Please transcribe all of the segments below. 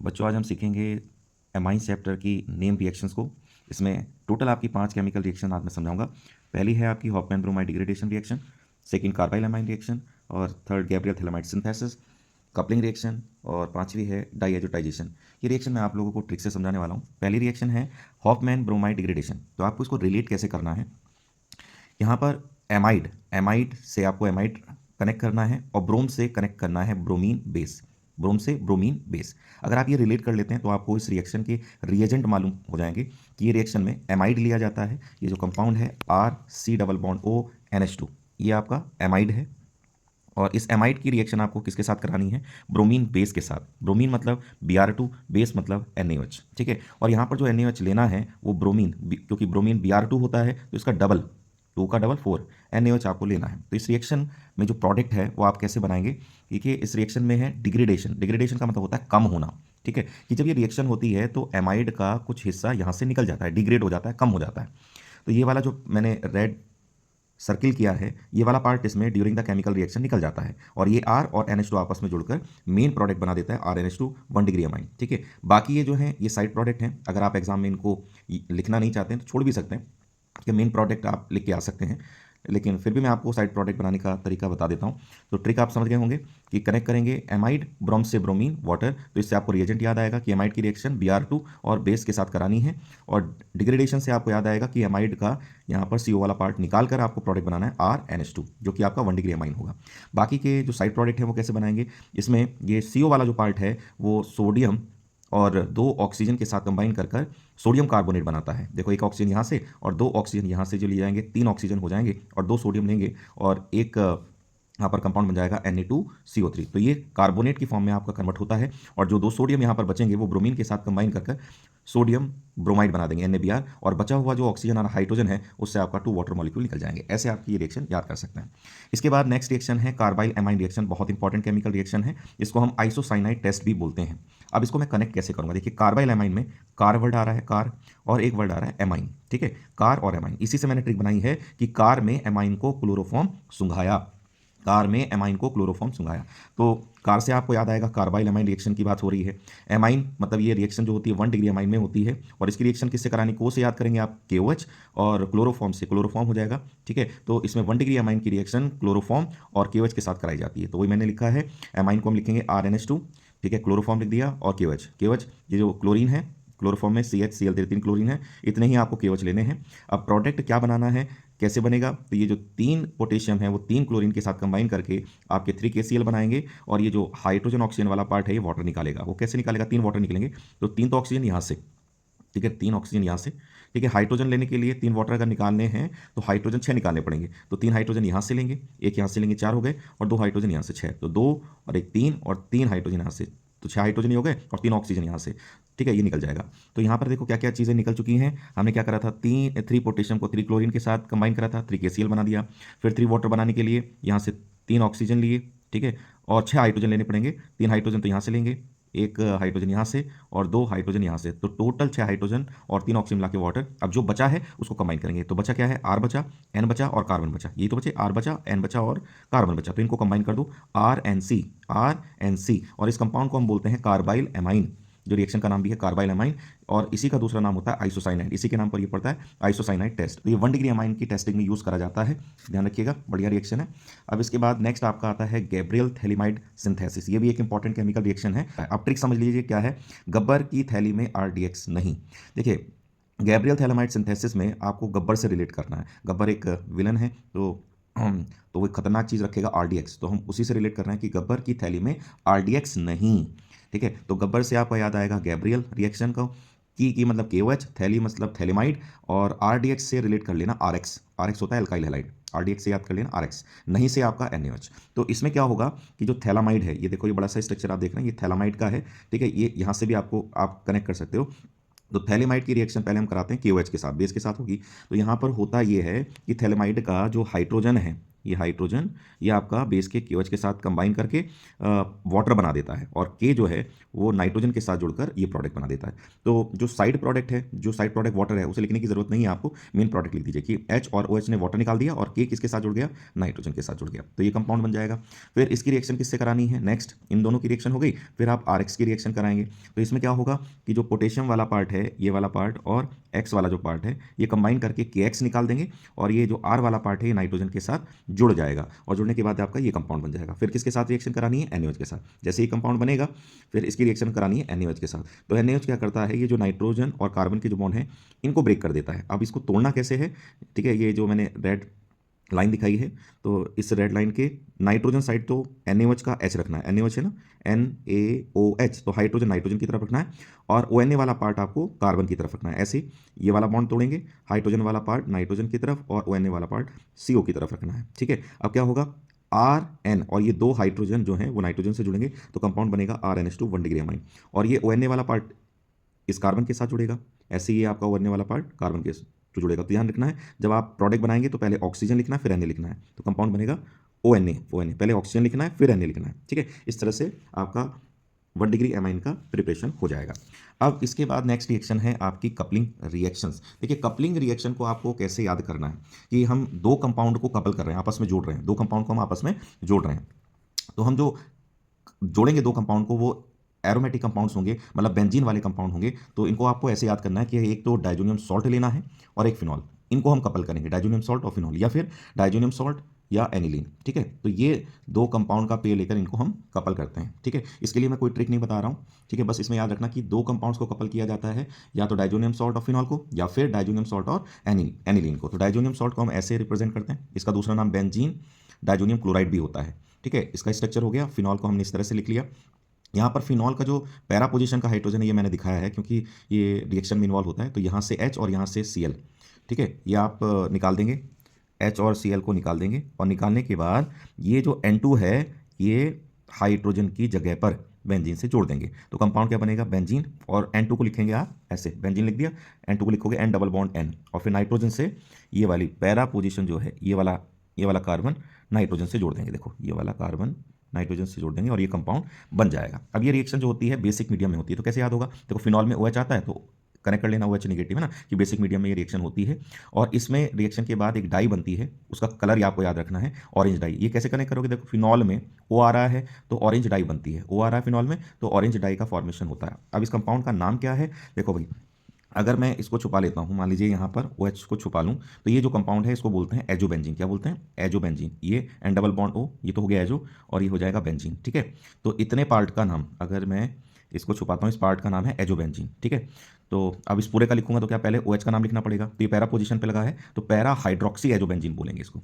बच्चों आज हम सीखेंगे एमाइन चैप्टर की नेम रिएक्शंस को। इसमें टोटल आपकी 5 केमिकल रिएक्शन आज मैं समझाऊंगा। पहली है आपकी Hoffmann bromide degradation reaction, second carbylamine reaction और third Gabriel phthalimide synthesis, coupling reaction और पांचवी है डाइएजोटाइजेशन। ये रिएक्शन मैं आप लोगों को ट्रिक से समझाने वाला हूँ। पहली रिएक्शन है हॉफमैन ब्रोमाइड डिग्रेडेशन। तो आपको इसको रिलेट कैसे करना है, यहाँ पर एमाइड एमाइड से आपको एमाइड कनेक्ट करना है और ब्रोम से कनेक्ट करना है ब्रोमीन बेस, ब्रोम से ब्रोमीन बेस। अगर आप ये रिलेट कर लेते हैं तो आपको इस रिएक्शन के रिएजेंट मालूम हो जाएंगे कि ये रिएक्शन में एमाइड लिया जाता है। ये जो कंपाउंड है RC double bond O NH2, ये आपका एमाइड है। और इस एमाइड की रिएक्शन आपको किसके साथ करानी है? ब्रोमीन बेस के साथ। ब्रोमीन मतलब Br2, बेस मतलब NaOH। ठीक है, और यहाँ पर जो NaOH लेना है वो ब्रोमीन, क्योंकि ब्रोमीन Br2 होता है तो इसका डबल, 2 का डबल 4 NaOH आपको लेना है। तो इस रिएक्शन में जो प्रोडक्ट है वो आप कैसे बनाएंगे? देखिए, इस रिएक्शन में है डिग्रेडेशन। डिग्रेडेशन का मतलब होता है कम होना। ठीक है, कि जब ये रिएक्शन होती है तो एमाइड का कुछ हिस्सा यहाँ से निकल जाता है, डिग्रेड हो जाता है, कम हो जाता है। तो ये वाला जो मैंने रेड सर्किल किया है, ये वाला पार्ट इसमें ड्यूरिंग द केमिकल रिएक्शन निकल जाता है और ये R और NH2 आपस में जुड़कर मेन प्रोडक्ट बना देता है RNH2 1 डिग्री अमाइन। ठीक है, बाकी ये जो है ये साइड प्रोडक्ट हैं। अगर आप एग्जाम में इनको लिखना नहीं चाहते हैं तो छोड़ भी सकते हैं कि मेन प्रोडक्ट आप लिख के आ सकते हैं, लेकिन फिर भी मैं आपको साइड प्रोडक्ट बनाने का तरीका बता देता हूँ। तो ट्रिक आप समझ गए होंगे कि कनेक्ट करेंगे एमाइड ब्रोम से ब्रोमीन वाटर, तो इससे आपको रिएजेंट याद आएगा कि एमाइड की रिएक्शन Br2 और बेस के साथ करानी है। और डिग्रेडेशन से आपको याद आएगा कि एमाइड का यहाँ पर CO वाला पार्ट निकाल कर आपको प्रोडक्ट बनाना है RNH2, जो कि आपका 1 डिग्री अमाइन होगा। बाकी के जो साइड प्रोडक्ट है वो कैसे बनाएंगे? इसमें ये CO वाला जो पार्ट है वो सोडियम और 2 ऑक्सीजन के साथ कंबाइन कर कर सोडियम कार्बोनेट बनाता है। देखो, एक ऑक्सीजन यहाँ से और 2 ऑक्सीजन यहाँ से जो लिए जाएंगे, 3 ऑक्सीजन हो जाएंगे और 2 सोडियम लेंगे और एक यहाँ पर कंपाउंड बन जाएगा Na2CO3। तो ये कार्बोनेट की फॉर्म में आपका कन्वर्ट होता है और जो 2 सोडियम यहाँ पर बचेंगे वो ब्रोमीन के साथ कंबाइन कर सोडियम ब्रोमाइड बना देंगे NaBr, और बचा हुआ जो ऑक्सीजन और हाइड्रोजन है उससे आपका 2 वाटर मॉलिक्यूल निकल जाएंगे। ऐसे आपकी ये रिएक्शन याद कर सकते हैं। इसके बाद नेक्स्ट रिएक्शन है कार्बाइल एमाइन रिएक्शन। बहुत इंपॉर्टेंट केमिकल रिएक्शन है, इसको हम आइसोसाइनाइड टेस्ट भी बोलते हैं। अब इसको मैं कनेक्ट कैसे करूंगा? देखिए, कार्बाइल एमाइन में कार वर्ड आ रहा है, कार, और एक वर्ड आ रहा है एमाइन। ठीक है, कार और एमाइन, इसी से मैंने ट्रिक बनाई है कि कार में एमाइन को क्लोरोफॉर्म सुंघाया, कार में एमाइन को क्लोरोफॉर्म सुंघाया। तो कार से आपको याद आएगा कार्बाइल एमाइन रिएक्शन की बात हो रही है। एमाइन मतलब ये रिएक्शन जो होती है 1 डिग्री अमाइन में होती है और इसकी रिएक्शन किससे करानी? को से याद करेंगे आप, KOH, और क्लोरोफॉर्म से, क्लोरोफॉर्म हो जाएगा। ठीक है, तो इसमें 1 डिग्री अमाइन की रिएक्शन क्लोरोफॉर्म और KOH के साथ कराई जाती है। तो वही मैंने लिखा है, एमाइन को हम लिखेंगे RNH2। ठीक है, क्लोरोफॉर्म लिख दिया और KOH, KOH ये जो क्लोरीन है, क्लोरोफॉर्म में CH Cl3 क्लोरीन है, इतने ही आपको KOH लेने हैं। अब प्रोडक्ट क्या बनाना है, कैसे बनेगा? तो ये जो 3 पोटेशियम है वो 3 क्लोरीन के साथ कंबाइन करके आपके 3KCl बनाएंगे और ये जो हाइड्रोजन ऑक्सीजन वाला पार्ट है ये वाटर निकालेगा। वो कैसे निकालेगा? 3 वाटर निकलेंगे, तो 3 तो ऑक्सीजन यहाँ से, ठीक है, 3 ऑक्सीजन यहाँ से। ठीक है, हाइड्रोजन लेने के लिए 3 वाटर अगर निकालने हैं तो हाइड्रोजन 6 निकालने पड़ेंगे, तो 3 हाइड्रोजन यहाँ से लेंगे, एक यहाँ से लेंगे, 4 हो गए, और 2 हाइड्रोजन यहाँ से 6, तो 2 और एक 3 और 3 हाइड्रोजन यहाँ से, तो 6 हाइड्रोजन ही हो गए और 3 ऑक्सीजन यहाँ से। ठीक है, ये निकल जाएगा। तो यहाँ पर देखो क्या क्या चीज़ें निकल चुकी हैं। हमने क्या करा था, 3 पोटेशियम को 3 क्लोरीन के साथ कंबाइन करा था, 3KCl बना दिया। फिर 3 वाटर बनाने के लिए यहाँ से 3 ऑक्सीजन लिए, ठीक है, और 6 हाइड्रोजन लेने पड़ेंगे। 3 हाइड्रोजन तो यहाँ से लेंगे, एक हाइड्रोजन यहाँ से और 2 हाइड्रोजन यहाँ से, तो टोटल 6 हाइड्रोजन और 3 ऑक्सीजन मिला के वाटर। अब जो बचा है उसको कंबाइन करेंगे, तो बचा क्या है? R बचा, N बचा और कार्बन बचा। ये तो बचे, R बचा, N बचा और कार्बन बचा, तो इनको कंबाइन कर दो, RNC, RNC। और इस कंपाउंड को हम बोलते हैं कार्बाइल एमाइन। जो रिएक्शन का नाम भी है कार्बाइल एमाइन, और इसी का दूसरा नाम होता है आइसोसाइनाइड। इसी के नाम पर ये पड़ता है आइसोसाइनाइड टेस्ट। तो ये 1 डिग्री अमाइन की टेस्टिंग में यूज़ करा जाता है, ध्यान रखिएगा, बढ़िया रिएक्शन है। अब इसके बाद नेक्स्ट आपका आता है गैब्रियल थैलिमाइड सिंथेसिस। ये भी एक इंपॉर्टेंट केमिकल रिएक्शन है। अब ट्रिक समझ लीजिए क्या है, गब्बर की थैली में RDX नहीं। देखिए, गैब्रियल थैलामाइड सिंथेसिस में आपको गब्बर से रिलेट करना है। गब्बर एक विलन है, तो वो एक खतरनाक चीज़ रखेगा RDX, तो हम उसी से रिलेट कर रहे हैं कि गब्बर की थैली में RDX नहीं। ठीक है, तो गब्बर से आपको याद आएगा गैब्रियल रिएक्शन को, की मतलब KOH, थैली मतलब थैलिमाइड, और RDX से रिलेट कर लेना RX। RX होता है एल्काइल हैलाइड, RDX से याद कर लेना RX, नहीं से आपका NaOH। तो इसमें क्या होगा कि जो थैलामाइड है, ये देखो, ये बड़ा सा स्ट्रक्चर आप देख रहे हैं, ये थैलामाइड का है। ठीक है, ये यहाँ से भी आपको आप कनेक्ट कर सकते हो। तो थैलेमाइड की रिएक्शन पहले हम कराते हैं KOH के साथ, बेस के साथ होगी। तो यहाँ पर होता ये है कि थैलेमाइड का जो हाइड्रोजन है, ये हाइड्रोजन ये आपका बेस के KOH के साथ कंबाइन करके वाटर बना देता है, और K जो है वो नाइट्रोजन के साथ जुड़कर ये प्रोडक्ट बना देता है। तो जो साइड प्रोडक्ट है, जो साइड प्रोडक्ट वाटर है, उसे लिखने की जरूरत नहीं है आपको, मेन प्रोडक्ट लिख दीजिए कि H और OH ने वाटर निकाल दिया और K किसके साथ जुड़ गया, नाइट्रोजन के साथ जुड़ गया, तो ये कंपाउंड बन जाएगा। फिर इसकी रिएक्शन किससे करानी है, नेक्स्ट इन दोनों की रिएक्शन हो गई, फिर आप RX की रिएक्शन कराएंगे। तो इसमें क्या होगा कि जो पोटेशियम वाला पार्ट है, ये वाला पार्ट, और X वाला जो पार्ट है, ये कंबाइन करके KX निकाल देंगे, और ये जो R वाला पार्ट है ये नाइट्रोजन के साथ जुड़ जाएगा, और जुड़ने के बाद आपका ये कंपाउंड बन जाएगा। फिर किसके साथ रिएक्शन करानी है, NaOH के साथ। जैसे ही कंपाउंड बनेगा फिर इसकी रिएक्शन करानी है NaOH के साथ। तो NaOH क्या करता है, ये जो नाइट्रोजन और कार्बन के जो बॉन्ड हैं इनको ब्रेक कर देता है। अब इसको तोड़ना कैसे है, ठीक है, ये जो मैंने रेड लाइन दिखाई है, तो इस रेड लाइन के नाइट्रोजन साइड तो NaOH का H रखना है, NaOH है ना, NaOH, तो हाइड्रोजन नाइट्रोजन की तरफ रखना है, और ONA वाला पार्ट आपको कार्बन की तरफ रखना है। ऐसे ये वाला बॉन्ड तोड़ेंगे, हाइड्रोजन वाला पार्ट नाइट्रोजन की तरफ और ONA वाला पार्ट CO की तरफ रखना है, ठीक है। अब क्या होगा, Rn, और ये दो हाइड्रोजन जो हैं वो नाइट्रोजन से जुड़ेंगे तो कंपाउंड बनेगा RnH2 1 डिग्री अमाइन, और ये ONA वाला पार्ट इस कार्बन के साथ जुड़ेगा, ऐसे ही आपका ONA वाला पार्ट कार्बन के तो जुड़ेगा। तो ध्यान रखना है, जब आप प्रोडक्ट बनाएंगे तो पहले ऑक्सीजन लिखना है फिर Na लिखना है, तो कंपाउंड बनेगा ONA, पहले ऑक्सीजन लिखना है फिर Na लिखना है, ठीक है। इस तरह से आपका 1 डिग्री अमाइन का प्रिपरेशन हो जाएगा। अब इसके बाद नेक्स्ट रिएक्शन है आपकी कपलिंग रिएक्शंस। देखिए कपलिंग रिएक्शन को आपको कैसे याद करना है कि हम दो कंपाउंड को कपल कर रहे हैं, आपस में जोड़ रहे हैं, दो कंपाउंड को हम आपस में जोड़ रहे हैं, तो हम जो जोड़ेंगे दो कंपाउंड को वो एरोमेटिक कंपाउंड्स होंगे, मतलब बेंजीन वाले कंपाउंड होंगे। तो इनको आपको ऐसे याद करना है कि एक तो डाइजोनियम सॉल्ट लेना है और एक फिनॉल, इनको हम कपल करेंगे, डाइजोनियम सॉल्ट और फिनॉल, या फिर डाइजोनियम सॉल्ट या एनिलीन, ठीक है। तो ये दो कंपाउंड का पेयर लेकर इनको हम कपल करते हैं, ठीक है। इसके लिए मैं कोई ट्रिक नहीं बता रहा हूँ, ठीक है, बस इसमें याद रखना कि दो कंपाउंड्स को कपल किया जाता है, या तो डाइजोनियम सॉल्ट और फिनॉल को, या फिर डाइजोनियम सॉल्ट और एनिलीन को। तो डाइजोनियम सॉल्ट को हम ऐसे रिप्रेजेंट करते हैं, इसका दूसरा नाम बेंजीन डाइजोनियम क्लोराइड भी होता है, ठीक है। इसका स्ट्रक्चर हो गया। फिनॉल को हमने इस तरह से लिख लिया। यहाँ पर फिनॉल का जो पैरा पोजीशन का हाइड्रोजन है ये मैंने दिखाया है क्योंकि ये रिएक्शन में इन्वॉल्व होता है। तो यहाँ से H और यहाँ से Cl, ठीक है, ये आप निकाल देंगे, H और Cl को निकाल देंगे, और निकालने के बाद ये जो N2 है ये हाइड्रोजन की जगह पर बेंजीन से जोड़ देंगे। तो कंपाउंड क्या बनेगा, बेंजीन, और N2 को लिखेंगे आप ऐसे, बेंजीन लिख दिया, N2 को लिखोगे N डबल बॉन्ड N, और फिर नाइट्रोजन से ये वाली पैरा पोजीशन जो है ये वाला कार्बन नाइट्रोजन से जोड़ देंगे। देखो ये वाला कार्बन नाइट्रोजन से जोड़ देंगे और ये कंपाउंड बन जाएगा। अब ये रिएक्शन जो होती है बेसिक मीडियम में होती है, तो कैसे याद होगा, देखो फिनॉल में OH आता है तो कनेक्ट कर लेना, OH नेगेटिव है ना, कि बेसिक मीडियम में ये रिएक्शन होती है। और इसमें रिएक्शन के बाद एक डाई बनती है, उसका कलर ही आपको याद रखना है, ऑरेंज डाई। ये कैसे कनेक्ट करोगे, देखो फिनॉल में O आ रहा है तो ऑरेंज डाई बनती है, O आ रहा है फिनॉल में तो ऑरेंज डाई का फॉर्मेशन होता है। अब इस कंपाउंड का नाम क्या है, देखो भाई, अगर मैं इसको छुपा लेता हूँ, मान लीजिए यहाँ पर OH को छुपा लूँ, तो ये जो कंपाउंड है इसको बोलते हैं एजोबेंजीन। क्या बोलते हैं, एजोबेंजीन। ये N डबल बॉन्ड O, ये तो हो गया एजो, और ये हो जाएगा बेंजीन, ठीक है। तो इतने पार्ट का नाम, अगर मैं इसको छुपाता हूँ, इस पार्ट का नाम है एजोबेंजीन, ठीक है। तो अब इस पूरे का लिखूंगा तो क्या, पहले OH का नाम लिखना पड़ेगा, तो ये पैरा पोजीशन पे लगा है तो पैरा हाइड्रोक्सी एजोबेंजीन बोलेंगे इसको,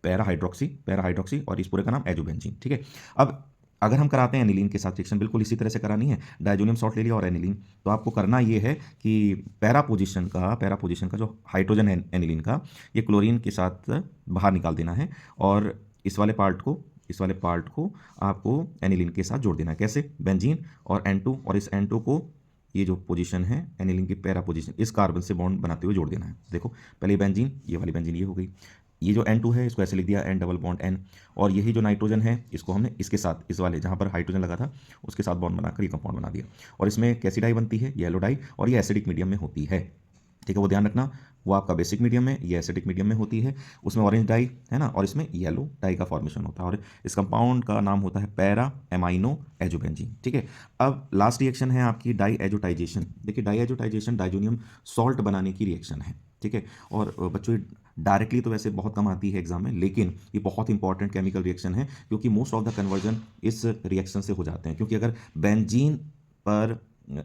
पैरा हाइड्रोक्सी, और इस पूरे का नाम एजोबेंजीन, ठीक है। अब अगर हम कराते हैं एनिलीन के साथ रिएक्शन, बिल्कुल इसी तरह से करानी है, डाइजोनियम सॉल्ट ले लिया और एनिलीन, तो आपको करना ये है कि पैरा पोजीशन का जो हाइड्रोजन है एनिलीन का, ये क्लोरीन के साथ बाहर निकाल देना है, और इस वाले पार्ट को आपको एनिलीन के साथ जोड़ देना है। कैसे, बेंजीन और N2, और इस N2 को ये जो पोजीशन है एनिलीन की पैरा पोजीशन, इस कार्बन से बॉन्ड बनाते हुए जोड़ देना है। देखो पहले बेंजीन, ये वाली बेंजीन ये हो गई, ये जो N2 है इसको ऐसे लिख दिया N डबल बॉन्ड N, और यही जो नाइट्रोजन है इसको हमने इसके साथ, इस वाले जहाँ पर हाइड्रोजन लगा था उसके साथ बॉन्ड बनाकर ये कंपाउंड बना दिया। और इसमें कैसी डाई बनती है, येलो डाई, और ये एसिडिक मीडियम में होती है, ठीक है, वो ध्यान रखना। वो आपका बेसिक मीडियम में, ये एसिडिक मीडियम में होती है, उसमें ऑरेंज डाई है ना, और इसमें येलो डाई का फॉर्मेशन होता है, और इस कंपाउंड का नाम होता है पैरा एमाइनो एजोबेंजीन, ठीक है। अब लास्ट रिएक्शन है आपकी डाई एजोटाइजेशन। देखिए डाई एजोटाइजेशन डाइजोनियम सॉल्ट बनाने की रिएक्शन है, ठीक है। और बच्चों डायरेक्टली तो वैसे बहुत कम आती है एग्जाम में, लेकिन ये बहुत इंपॉर्टेंट केमिकल रिएक्शन है क्योंकि मोस्ट ऑफ द कन्वर्जन इस रिएक्शन से हो जाते हैं। क्योंकि अगर बेंजीन पर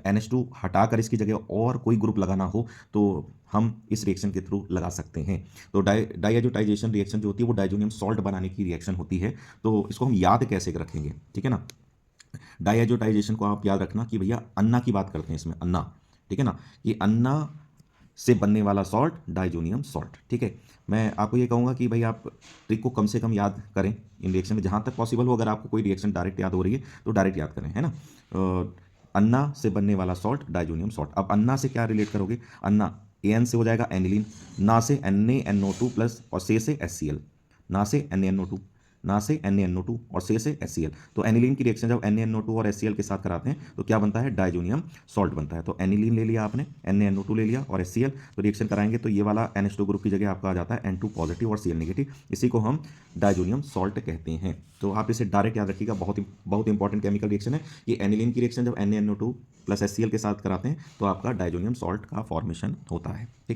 NH2 हटाकर इसकी जगह और कोई ग्रुप लगाना हो तो हम इस रिएक्शन के थ्रू लगा सकते हैं। तो डाइएजोटाइजेशन रिएक्शन जो होती है वो डाइजोनियम सॉल्ट बनाने की रिएक्शन होती है। तो इसको हम याद कैसे रखेंगे, ठीक है ना। डाइएजोटाइजेशन को आप याद रखना कि भैया अन्ना की बात करते हैं इसमें, अन्ना, ठीक है ना, कि अन्ना से बनने वाला सॉल्ट डाइजोनियम सॉल्ट, ठीक है। मैं आपको ये कहूँगा कि भाई आप ट्रिक को कम से कम याद करें इन रिएक्शन में, जहाँ तक पॉसिबल हो। अगर आपको कोई रिएक्शन डायरेक्ट याद हो रही है तो डायरेक्ट याद करें, है ना। अन्ना से बनने वाला सॉल्ट डाइजोनियम सॉल्ट। अब अन्ना से क्या रिलेट करोगे, अन्ना AN से हो जाएगा एनिलीन, ना से Na NO2 प्लस, और से HCl, ना से NaNO2, ना से NaNO2 और से HCl। तो एनिलीन की रिएक्शन जब NaNO2 और HCl के साथ कराते हैं तो क्या बनता है, डायजोनियम सॉल्ट बनता है। तो एनिलीन ले लिया आपने, NaNO2 ले लिया और HCl, तो रिएक्शन कराएंगे तो ये वाला NH2 ग्रुप की जगह आपका आ जाता है N2 पॉजिटिव और Cl नेगेटिव, इसी को हम डायजोनियम सॉल्ट कहते हैं। तो आप इसे डायरेक्ट याद रखिएगा, बहुत इंपॉर्टेंट केमिकल रिएक्शन है ये। एनिलीन की रिएक्शन जब NaNO2 प्लस HCl के साथ कराते हैं तो आपका डायजोनियम सॉल्ट का फॉर्मेशन होता है, ठीक।